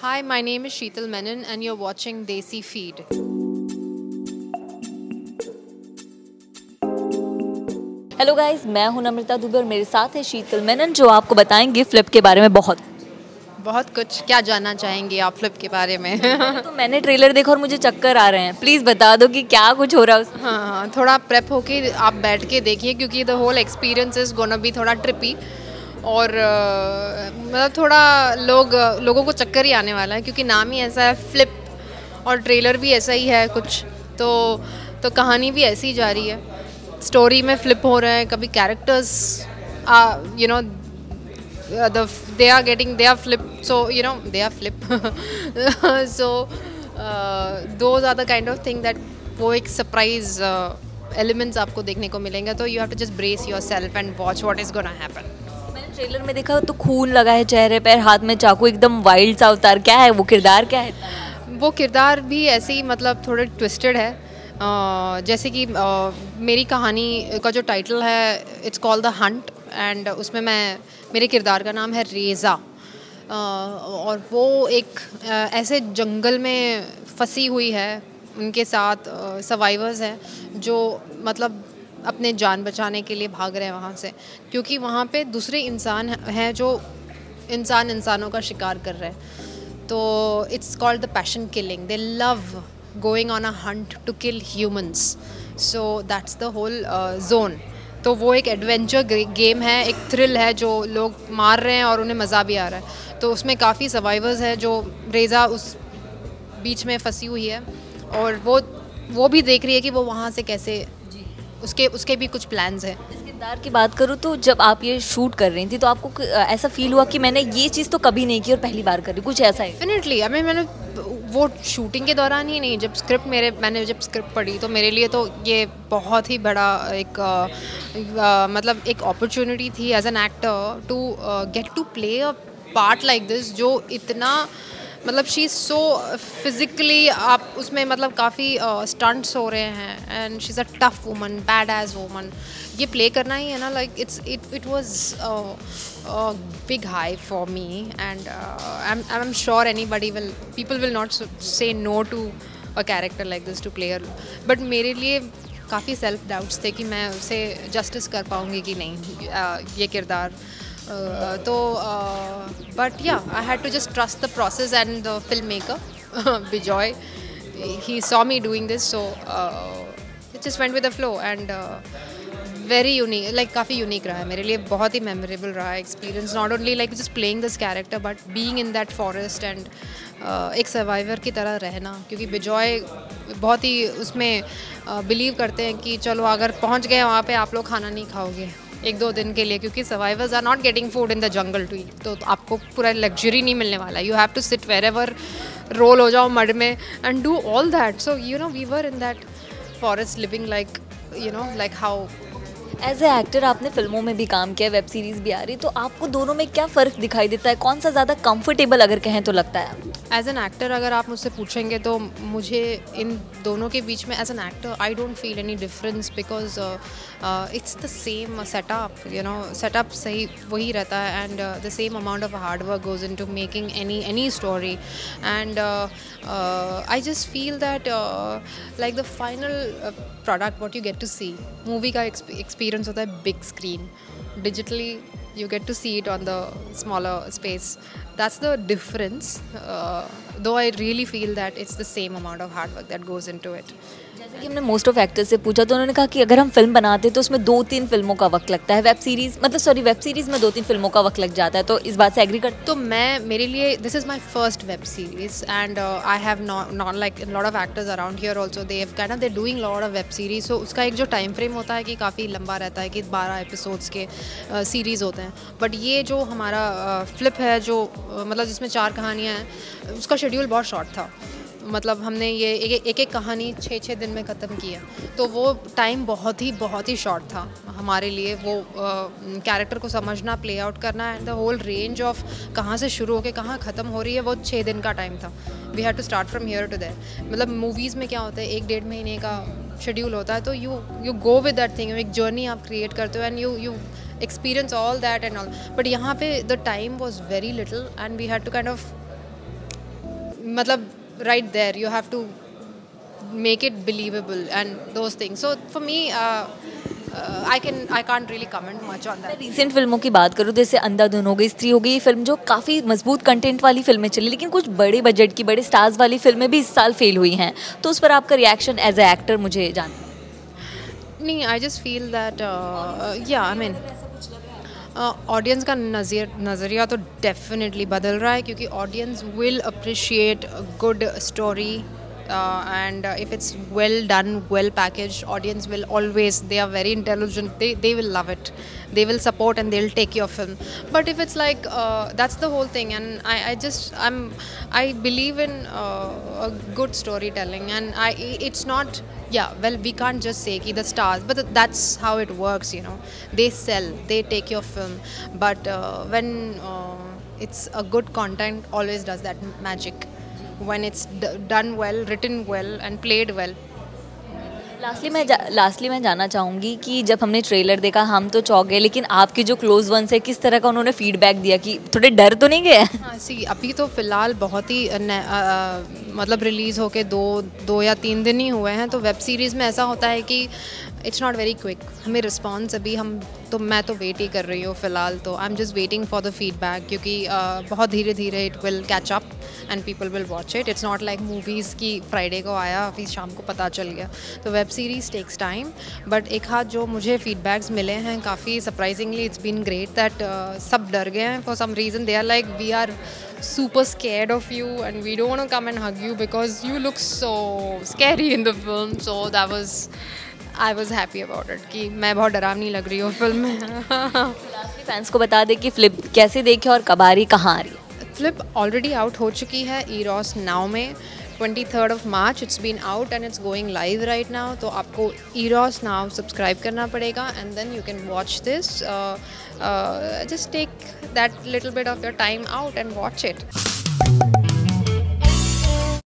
Hi, my name is Sheetal Menon, and you're watching Desi Feed. Hello guys, मैं हूं नम्रता दुबे और मेरे साथ है शीतल मेनन जो आपको बताएंगे फ्लिप के बारे में बहुत कुछ क्या जानना चाहेंगे आप फ्लिप के बारे में? तो मैंने ट्रेलर देखा और मुझे चक्कर आ रहे हैं। प्लीज़ बता दो कि क्या कुछ हो रहा है उसमें। हाँ, थोड़ा प्रेप होके आप बैठ के देखिए क्योंकि the whole experience is gonna be थोड़ा ट्रिपी और मतलब थोड़ा लोगों को चक्कर ही आने वाला है क्योंकि नाम ही ऐसा है फ्लिप और ट्रेलर भी ऐसा ही है कुछ तो कहानी भी ऐसी ही जा रही है। स्टोरी में फ्लिप हो रहे हैं, कभी characters you know they are flip, so they are flip. So those are the kind of thing that वो एक surprise elements आपको देखने को मिलेंगे, तो you have to just brace yourself and watch what is gonna happen. मैंने trailer में देखा तो खून लगा है चेहरे पर, हाथ में चाकू, एकदम वाइल्ड सा अवतार। क्या है वो किरदार, क्या है? वो किरदार भी ऐसे ही मतलब थोड़े ट्विस्टेड है। जैसे कि मेरी कहानी का जो टाइटल है it's called the Hunt and उसमें मेरे किरदार का नाम है रेज़ा। और वो एक ऐसे जंगल में फंसी हुई है, उनके साथ सर्वाइवर्स हैं जो मतलब अपने जान बचाने के लिए भाग रहे हैं वहाँ से, क्योंकि वहाँ पे दूसरे इंसान हैं जो इंसानों का शिकार कर रहे हैं। तो it's called the passion killing. They love going on a hunt to kill humans, so that's the whole zone. तो वो एक एडवेंचर गेम है, एक थ्रिल है, जो लोग मार रहे हैं और उन्हें मज़ा भी आ रहा है। तो उसमें काफ़ी सर्वाइवर्स हैं, जो रेज़ा उस बीच में फंसी हुई है और वो भी देख रही है कि वो वहाँ से कैसे उसके भी कुछ प्लान्स हैं। इस किरदार की बात करूँ तो जब आप ये शूट कर रही थी तो आपको ऐसा फील हुआ कि मैंने ये चीज़ तो कभी नहीं की और पहली बार कर रही, कुछ ऐसा है? डेफिनेटली। मैंने वो शूटिंग के दौरान ही नहीं, जब मैंने जब स्क्रिप्ट पढ़ी तो मेरे लिए तो ये बहुत ही बड़ा एक मतलब एक अपॉर्चुनिटी थी as an actor to get to play a part like this, जो इतना मतलब शी इज़ सो फिज़िकली, आप उसमें मतलब काफ़ी स्टंट्स हो रहे हैं and she is a tough woman, badass woman. ये प्ले करना ही है ना, like it was big high for me, and I'm sure people will not say no to a character like this to play her. But मेरे लिए काफ़ी self doubts थे कि मैं उसे जस्टिस कर पाऊँगी कि नहीं, ये किरदार। तो but yeah I had to just trust the process and the film maker Bijoy, he saw me doing this, so it just went with the flow and very unique, like काफ़ी यूनिक रहा है मेरे लिए, बहुत ही मेमोरेबल रहा है experience. Not only like just playing this character but being in that forest and एक सर्वाइवर की तरह रहना, क्योंकि बिजॉय बहुत ही उसमें बिलीव करते हैं कि चलो अगर पहुंच गए वहाँ पे आप लोग खाना नहीं खाओगे 1-2 दिन के लिए, क्योंकि survivors are not getting food in the jungle to eat. तो आपको पूरा लग्जरी नहीं मिलने वाला, you have to sit wherever, roll हो जाओ मड में and do all that. So we were in that forest living like like how. As a actor आपने फिल्मों में भी काम किया, वेब सीरीज़ भी आ रही, तो आपको दोनों में क्या फ़र्क दिखाई देता है? कौन सा ज़्यादा कंफर्टेबल अगर कहें तो लगता है? एज एन एक्टर अगर आप मुझसे पूछेंगे तो मुझे इन दोनों के बीच में as an actor I don't feel any difference, because it's the same setup, setup सही वही रहता है and the same amount of hard work goes into making any story and I just feel that like the final product what you get to see, movie का experience होता है big screen, digitally you get to see it on the smaller space. That's the difference, though I really feel that it's the same amount of hard work that goes into it. जैसे कि हमने most of actors से पूछा तो उन्होंने कहा कि अगर हम फिल्म बनाते तो उसमें 2-3 फिल्मों का वक्त लगता है, वेब सीरीज़ में 2-3 फिल्मों का वक्त लग जाता है, तो इस बात से एग्री करते? तो मेरे लिए this is my first web series and I have not like lot of actors around here also, they doing lot of web series. So उसका एक जो टाइम फ्रेम होता है कि काफ़ी लंबा रहता है, कि 12 एपिसोड्स के सीरीज़ होते हैं। बट ये जो हमारा फ्लिप है, जो मतलब जिसमें 4 कहानियाँ हैं, उसका शेड्यूल बहुत शॉर्ट था। मतलब हमने ये एक कहानी 6 दिन में ख़त्म की है, तो वो टाइम बहुत ही शॉर्ट था हमारे लिए। वो कैरेक्टर को समझना, प्ले आउट करना and the whole range of कहाँ से शुरू होकर कहाँ ख़त्म हो रही है, वो 6 दिन का टाइम था। We have to start from here to there. मतलब मूवीज़ में क्या होता है, 1-1.5 महीने का शेड्यूल होता है, तो you go with that thing, एक जर्नी आप क्रिएट करते हो and you experience all that and all. But यहाँ पे the time was very little and we had to kind of मतलब right there you have to make it believable and those things. So for me I can't really comment much on that. Recent फिल्मों की बात करूँ जैसे अंधाधुन हो गई, स्त्री हो गई, ये फिल्म जो काफ़ी मजबूत कंटेंट वाली फिल्में चली, लेकिन कुछ बड़े बजट की बड़े स्टार्स वाली फिल्में भी इस साल फेल हुई हैं, तो उस पर आपका रिएक्शन एज ए एक्टर मुझे जानना है। नहीं, आई जस्ट फील दैट या आई मीन ऑडियंस का नज़रिया तो डेफिनेटली बदल रहा है, क्योंकि audience will appreciate good story and if it's well done, well packaged, audience will always, they are very intelligent, they will love it, they will support and they'll take your film. But if it's like that's the whole thing, and I believe in a good storytelling, and it's not, yeah, well, we can't just say ki the stars, but that's how it works, you know, they sell, they take your film. But when it's a good content always does that magic, when it's done well, written well and played well. Lastly मैं जानना चाहूँगी कि जब हमने trailer देखा हम तो चौंक गए, लेकिन आपके जो क्लोज वंस है किस तरह का उन्होंने फीडबैक दिया, कि थोड़े डर तो नहीं गए? हाँ, सी अभी तो फ़िलहाल बहुत ही मतलब रिलीज़ होके दो या 3 दिन ही हुए हैं, तो वेब सीरीज़ में ऐसा होता है कि इट्स नॉट वेरी क्विक, हमें रिस्पॉन्स अभी मैं तो वेट ही कर रही हूँ फ़िलहाल, तो I am just waiting for the feedback, क्योंकि बहुत धीरे धीरे it will catch up and people will watch it. It's not like movies की फ्राइडे को आया फिर शाम को पता चल गया, तो web series takes time. But एक हाथ जो मुझे फीडबैक्स मिले हैं काफ़ी surprisingly it's been great, that सब डर गए हैं for some reason. They are like we are super scared of you and we don't want to come and hug you because you look so scary in the film. So I was happy about it कि मैं बहुत डरावनी लग रही हूँ film में. Fans को बता दें कि फ्लिप कैसे देखें और कब आ रही, कहाँ आ रही है? फ्लिप ऑलरेडी आउट हो चुकी है Eros Now में 23rd of March. It's been out and it's going live right now. तो आपको Eros Now सब्सक्राइब करना पड़ेगा and then you can watch this. Just take that little bit of your time out and watch it.